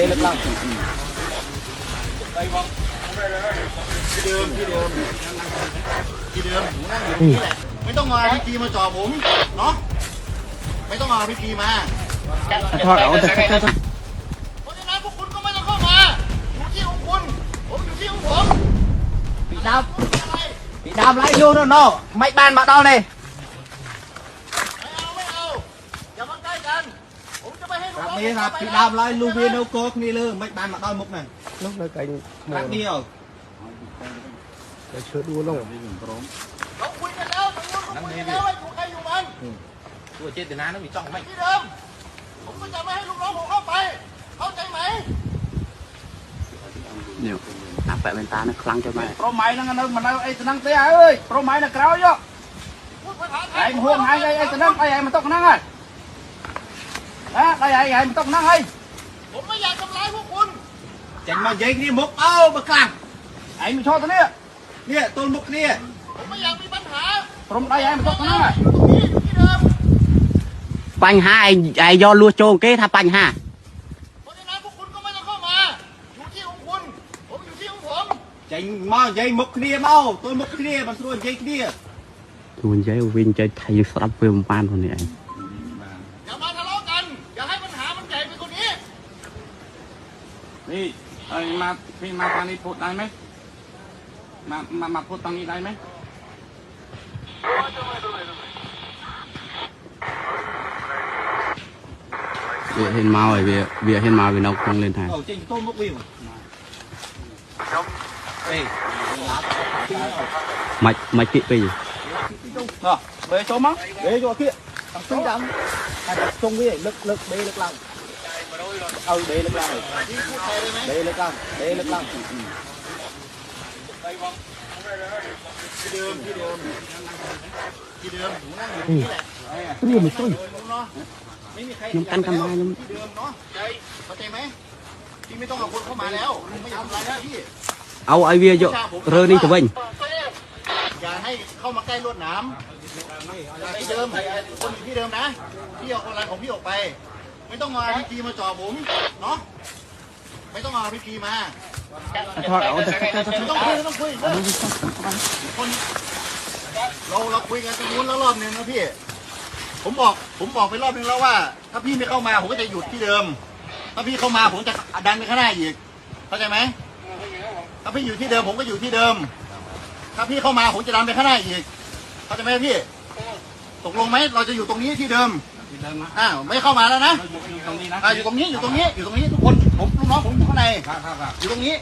เล็กล่างที่เดิมนั่งอยู่นี่แหละไม่ต้องมาพี่กีมาจ่อผมเนาะไม่ต้องมาพี่กีมาเพราะฉะนั้นพวกคุณก็ไม่ต้องเข้ามาอยู่ที่ของคุณผมอยู่ที่ของผมพี่ดำไล่ยูโน่ไม่บานมาเอาเลยไม่เอาอย่ามาใกล้กันผมจะไปให้ลูกน้องนี่ครับพี่ดำไล่ลูกเวียนเอาโก๊กนี่เลยไม่บานมาเอามุกนั่นลูกเลยไก่รักเดียวจะเชิดดูลงเราคุยกันแล้วเราคุยกันแล้วว่าอยู่ใครอยู่มันตัวเจ็ดเดือนนั้นต้องมีจ้องไหมที่เดิมผมก็จะไม่ให้ลูกน้องผมเข้าไปเข้าใจไหมเนี่ยนับแปะเป็นตาเนี่ยคลังจะไหมโปรไม้นั่งนั่งมันไอ้ตะนั่งเตะเอ้ยโปรไม้น่ะกราวเยอะไอ้ห่วงไอ้ตะนั่งไอ้มันต้องนั่งไงนะไอ้มันต้องนั่งไงผมไม่อยากทำร้ายพวกคุณจังมาเย้งนี่มุกเอามากลางไอ้มันชอบตัวเนี้ยเนี่ยต้นมุกเนี่ยผมไม่อยากมีปัญหาผมไอ้มันต้องนั่งไงที่เดิมปัญหาไอ้ยอดลัวโจงเก้ถ้าปัญหาเพราะฉะนั้นพวกคุณก็ไม่ต้องเข้ามาอยู่ที่ของคุณผมอยู่ที่ของผมใจมาใจมุกเนี่ยเมาต้นมุกเนี่ยมันส่วนใจเนี่ยส่วนใจวินใจไทยสลับเวมปานคนนี้อย่ามาทะเลาะกันอย่าให้ปัญหามันใหญ่ไปกว่านี้นี่ไอ้มาพี่มาตอนนี้พูดได้ไหมมาพูดตรงนี้ได้ไหมเบียเห็นมาเลยเบียเห็นมาเบียนเอาคงเล่นไทยจริงต้มมุกวิวไม่ติดไปอยู่เบย์โจมั้งเบย์โจkia tập trung đằng tập trung với lực bê lực lăng bê lực lăng bê lực lăngที่เดิมเรื่องมันต้นไม่มีใครยุ่งกันกันมาที่เดิมเนาะเข้าใจไหมพี่ไม่ต้องเอาคนเข้ามาแล้วไม่ทำอะไรแล้วพี่เอาไอเวียเยอะเรื่องนี้จะเป็นอย่าให้เข้ามาใกล้ลวดหนามที่เดิมคนอยู่ที่เดิมนะพี่เอาคนรันของพี่ออกไปไม่ต้องมาพี่กีมาจ่อผมเนาะไม่ต้องมาพี่กีมาต้องคุยคนเราคุยกันตรงนู้นแล้วรอบนึงนะพี่ผมบอกไปรอบนึงแล้วว่าถ้าพี่ไม่เข้ามาผมก็จะหยุดที่เดิมถ้าพี่เข้ามาผมจะดันไปข้างหน้าอีกเข้าใจไหมถ้าพี่อยู่ที่เดิมผมก็อยู่ที่เดิมถ้าพี่เข้ามาผมจะดันไปข้างหน้าอีกเข้าใจไหมพี่ตกลงไหมเราจะอยู่ตรงนี้ที่เดิมไม่เข้ามาแล้วนะอยู่ตรงนี้ทุกคนผมลูกน้องผมอยู่ข้างในอยู่ตรงนี้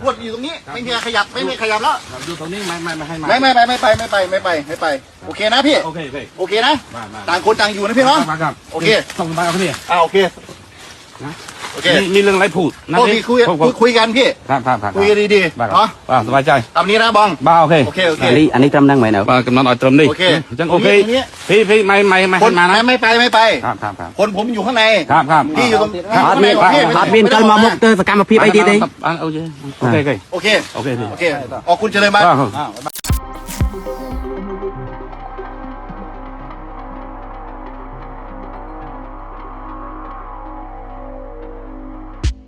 รวดอยู่ตรงนี้ไม่มีขยับไม่มีขยับแล้วอยู่ตรงนี้ไม่ไปโอเคนะพี่โอเคนะต่างคนต่างอยู่นะพี่เนาะโอเคส่งไปเอาพี่โอเคโอเคมีเรื่องอะไรพูดนะพี่คุยกันพี่คุยกันดีๆเนาะสบายใจตามนี้นะบองบ้าโอเคอันนี้กำลังไหมเนาะกำลังเอาตรมดิโอเคจังโอเคพี่ไม่คนมานะไม่ไปคนผมอยู่ข้างในพี่อยู่ตรงฮาร์ดมินกันมาหมกเตอร์สกัดมาพี่ไอเดียดิโอเคออกคุณเฉลยมา